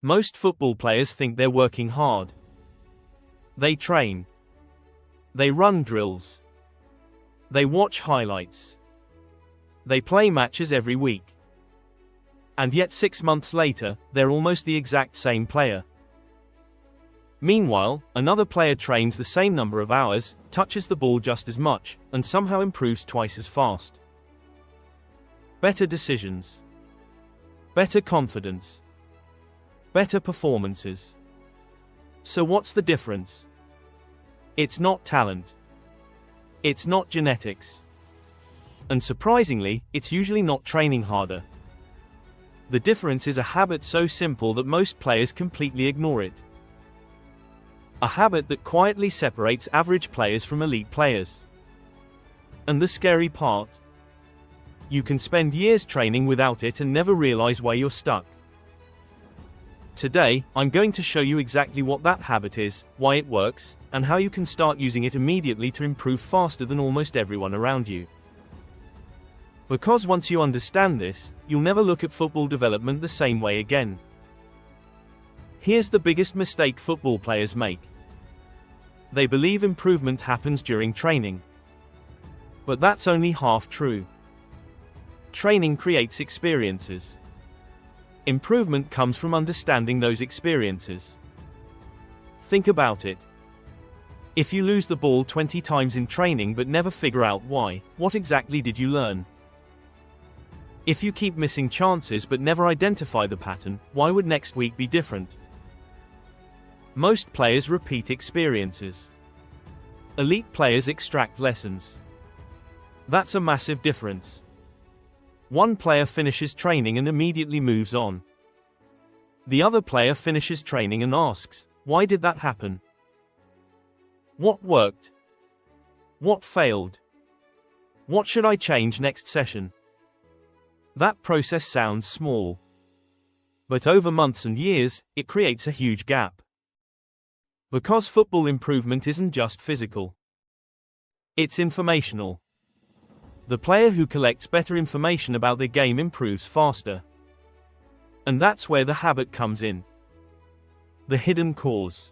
Most football players think they're working hard. They train. They run drills. They watch highlights. They play matches every week. And yet 6 months later, they're almost the exact same player. Meanwhile, another player trains the same number of hours, touches the ball just as much, and somehow improves twice as fast. Better decisions. Better confidence. Better performances. So what's the difference? It's not talent. It's not genetics. And surprisingly, it's usually not training harder. The difference is a habit so simple that most players completely ignore it. A habit that quietly separates average players from elite players. And the scary part? You can spend years training without it and never realize why you're stuck. Today, I'm going to show you exactly what that habit is, why it works, and how you can start using it immediately to improve faster than almost everyone around you. Because once you understand this, you'll never look at football development the same way again. Here's the biggest mistake football players make. They believe improvement happens during training. But that's only half true. Training creates experiences. Improvement comes from understanding those experiences. Think about it. If you lose the ball 20 times in training but never figure out why, what exactly did you learn? If you keep missing chances but never identify the pattern, why would next week be different? Most players repeat experiences. Elite players extract lessons. That's a massive difference. One player finishes training and immediately moves on. The other player finishes training and asks, why did that happen? What worked? What failed? What should I change next session? That process sounds small. But over months and years, it creates a huge gap. Because football improvement isn't just physical. It's informational. The player who collects better information about their game improves faster. And that's where the habit comes in. The hidden cause.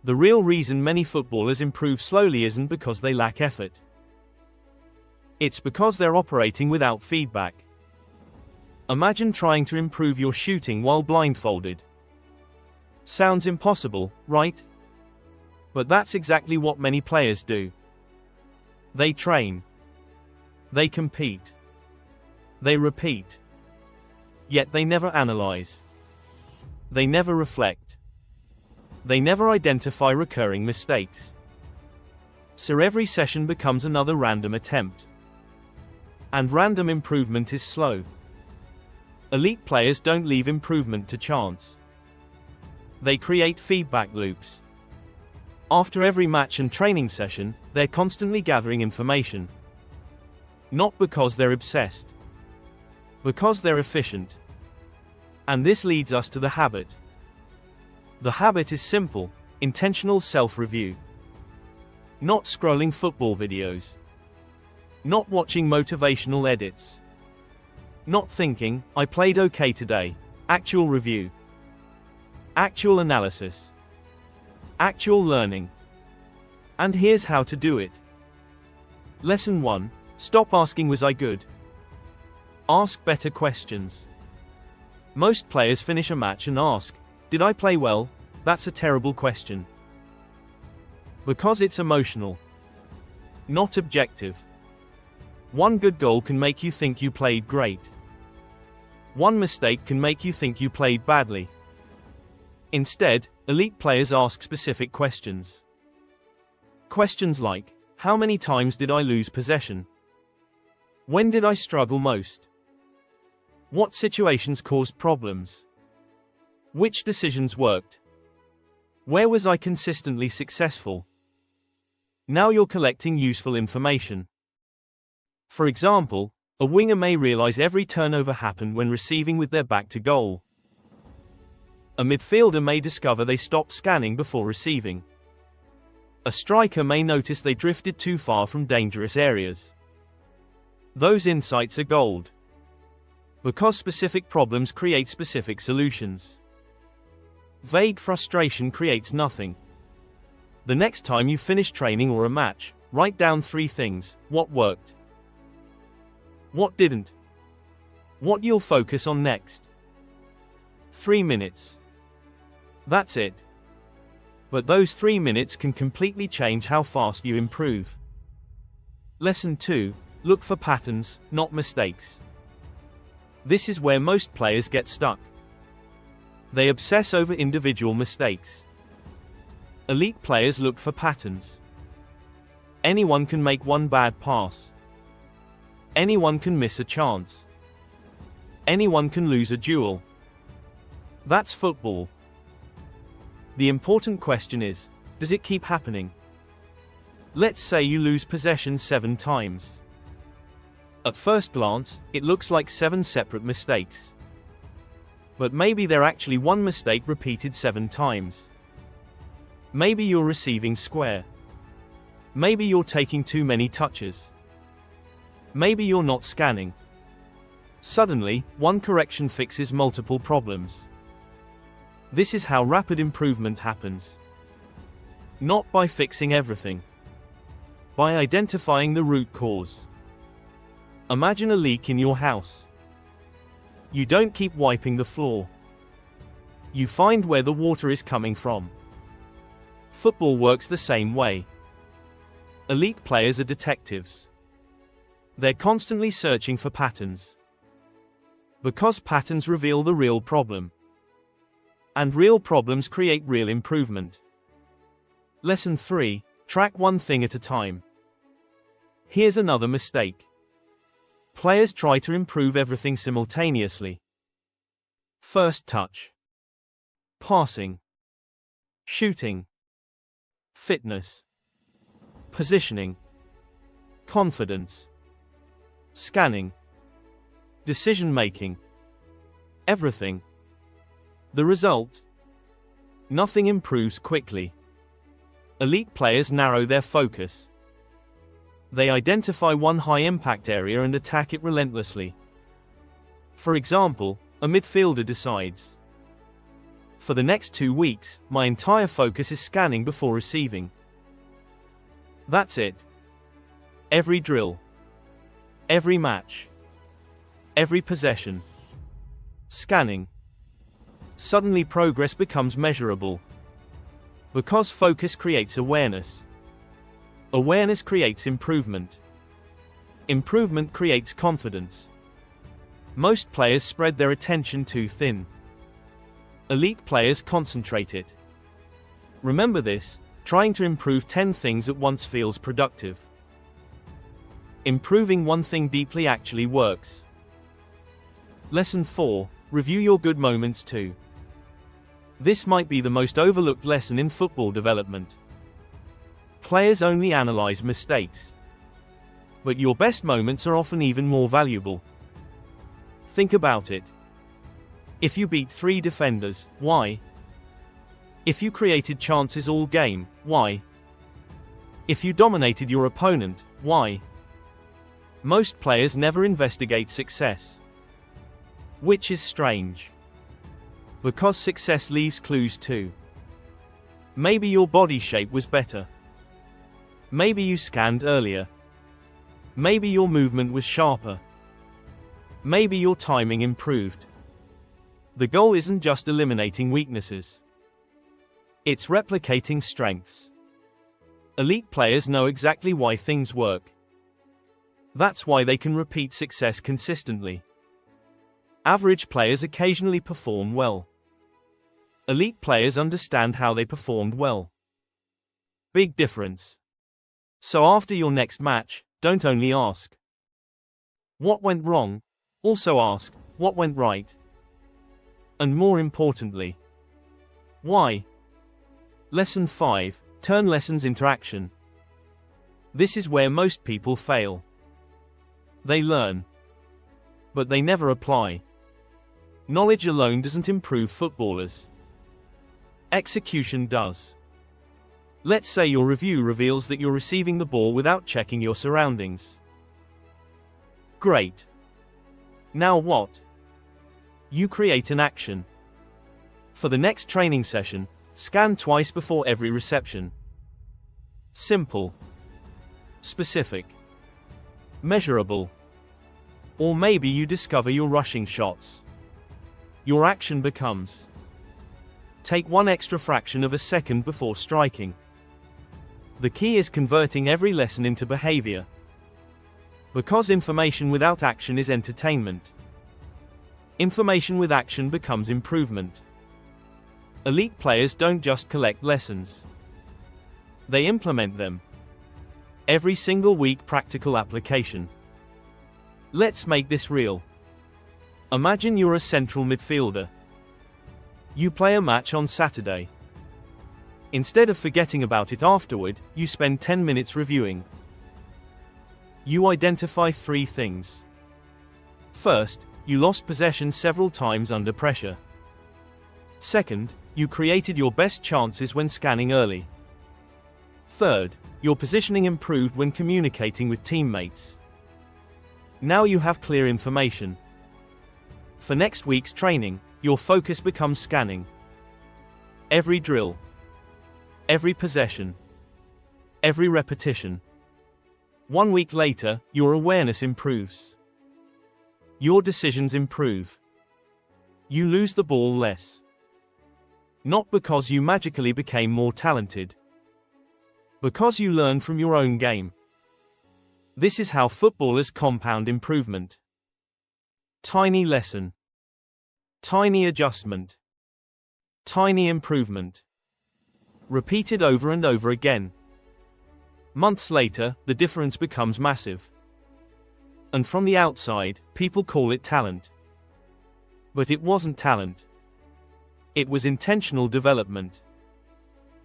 The real reason many footballers improve slowly isn't because they lack effort. It's because they're operating without feedback. Imagine trying to improve your shooting while blindfolded. Sounds impossible, right? But that's exactly what many players do. They train. They compete. They repeat. Yet they never analyze. They never reflect. They never identify recurring mistakes. So every session becomes another random attempt. And random improvement is slow. Elite players don't leave improvement to chance. They create feedback loops. After every match and training session, they're constantly gathering information. Not because they're obsessed. Because they're efficient. And this leads us to the habit. The habit is simple: intentional self-review. Not scrolling football videos. Not watching motivational edits. Not thinking, I played okay today. Actual review. Actual analysis. Actual learning. And here's how to do it. Lesson 1. Stop asking was I good? Ask better questions. Most players finish a match and ask, did I play well? That's a terrible question. Because it's emotional. Not objective. One good goal can make you think you played great. One mistake can make you think you played badly. Instead, elite players ask specific questions. Questions like, how many times did I lose possession? When did I struggle most? What situations caused problems? Which decisions worked? Where was I consistently successful? Now you're collecting useful information. For example, a winger may realize every turnover happened when receiving with their back to goal. A midfielder may discover they stopped scanning before receiving. A striker may notice they drifted too far from dangerous areas. Those insights are gold. Because specific problems create specific solutions. Vague frustration creates nothing. The next time you finish training or a match, write down 3 things: what worked, what didn't, what you'll focus on next. 3 minutes. That's it. But those 3 minutes can completely change how fast you improve. Lesson 2. Look for patterns, not mistakes. This is where most players get stuck. They obsess over individual mistakes. Elite players look for patterns. Anyone can make one bad pass. Anyone can miss a chance. Anyone can lose a duel. That's football. The important question is, does it keep happening? Let's say you lose possession 7 times. At first glance, it looks like 7 separate mistakes. But maybe they're actually one mistake repeated 7 times. Maybe you're receiving square. Maybe you're taking too many touches. Maybe you're not scanning. Suddenly, one correction fixes multiple problems. This is how rapid improvement happens. Not by fixing everything. By identifying the root cause. Imagine a leak in your house. You don't keep wiping the floor. You find where the water is coming from. Football works the same way. Elite players are detectives. They're constantly searching for patterns. Because patterns reveal the real problem. And real problems create real improvement. Lesson 3. Track one thing at a time. Here's another mistake. Players try to improve everything simultaneously. First touch. Passing. Shooting. Fitness. Positioning. Confidence. Scanning. Decision making. Everything. The result? Nothing improves quickly. Elite players narrow their focus. They identify one high-impact area and attack it relentlessly. For example, a midfielder decides, for the next 2 weeks, my entire focus is scanning before receiving. That's it. Every drill. Every match. Every possession. Scanning. Suddenly progress becomes measurable. Because focus creates awareness. Awareness creates improvement. Improvement creates confidence. Most players spread their attention too thin. Elite players concentrate it. Remember this, trying to improve 10 things at once feels productive. Improving one thing deeply actually works. Lesson 4. Review your good moments too. This might be the most overlooked lesson in football development. Players only analyze mistakes. But your best moments are often even more valuable. Think about it. If you beat 3 defenders, why? If you created chances all game, why? If you dominated your opponent, why? Most players never investigate success. Which is strange. Because success leaves clues too. Maybe your body shape was better. Maybe you scanned earlier. Maybe your movement was sharper. Maybe your timing improved. The goal isn't just eliminating weaknesses. It's replicating strengths. Elite players know exactly why things work. That's why they can repeat success consistently. Average players occasionally perform well. Elite players understand how they performed well. Big difference. So after your next match, don't only ask, what went wrong? Also ask, what went right? And more importantly, why? Lesson 5. Turn lessons into action. This is where most people fail. They learn. But they never apply. Knowledge alone doesn't improve footballers. Execution does. Let's say your review reveals that you're receiving the ball without checking your surroundings. Great. Now what? You create an action. For the next training session, scan twice before every reception. Simple. Specific. Measurable. Or maybe you discover you're rushing shots. Your action becomes: take one extra fraction of a second before striking. The key is converting every lesson into behavior. Because information without action is entertainment. Information with action becomes improvement. Elite players don't just collect lessons. They implement them. Every single week, practical application. Let's make this real. Imagine you're a central midfielder. You play a match on Saturday. Instead of forgetting about it afterward, you spend 10 minutes reviewing. You identify 3 things. First, you lost possession several times under pressure. Second, you created your best chances when scanning early. Third, your positioning improved when communicating with teammates. Now you have clear information. For next week's training, your focus becomes scanning. Every drill. Every possession. Every repetition. 1 week later, your awareness improves. Your decisions improve. You lose the ball less. Not because you magically became more talented. Because you learn from your own game. This is how footballers compound improvement. Tiny lesson. Tiny adjustment. Tiny improvement. Repeated over and over again. Months later, the difference becomes massive. And from the outside, people call it talent. But it wasn't talent. It was intentional development.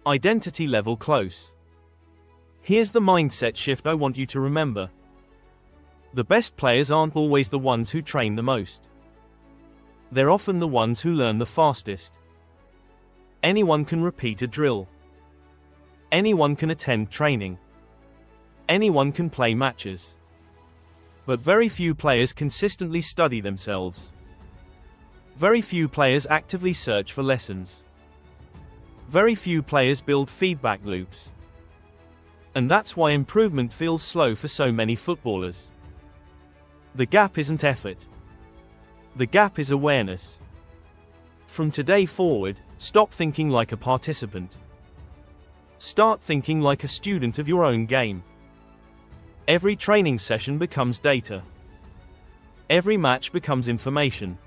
Identity level close. Here's the mindset shift I want you to remember. The best players aren't always the ones who train the most. They're often the ones who learn the fastest. Anyone can repeat a drill. Anyone can attend training. Anyone can play matches. But very few players consistently study themselves. Very few players actively search for lessons. Very few players build feedback loops. And that's why improvement feels slow for so many footballers. The gap isn't effort. The gap is awareness. From today forward, stop thinking like a participant. Start thinking like a student of your own game. Every training session becomes data. Every match becomes information.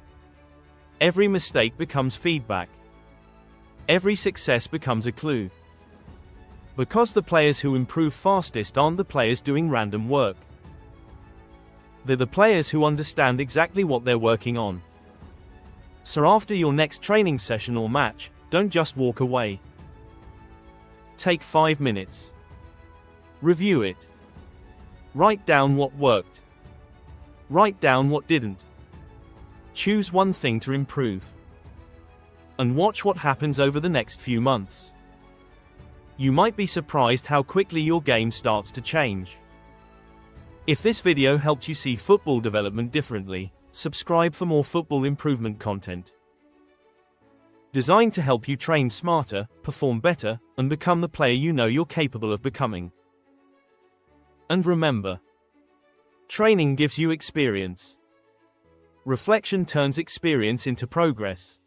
Every mistake becomes feedback. Every success becomes a clue. Because the players who improve fastest aren't the players doing random work. They're the players who understand exactly what they're working on. So after your next training session or match, don't just walk away. Take 5 minutes. Review it. Write down what worked. Write down what didn't. Choose one thing to improve. And watch what happens over the next few months. You might be surprised how quickly your game starts to change. If this video helped you see football development differently, subscribe for more football improvement content. Designed to help you train smarter, perform better, and become the player you know you're capable of becoming. And remember, training gives you experience. Reflection turns experience into progress.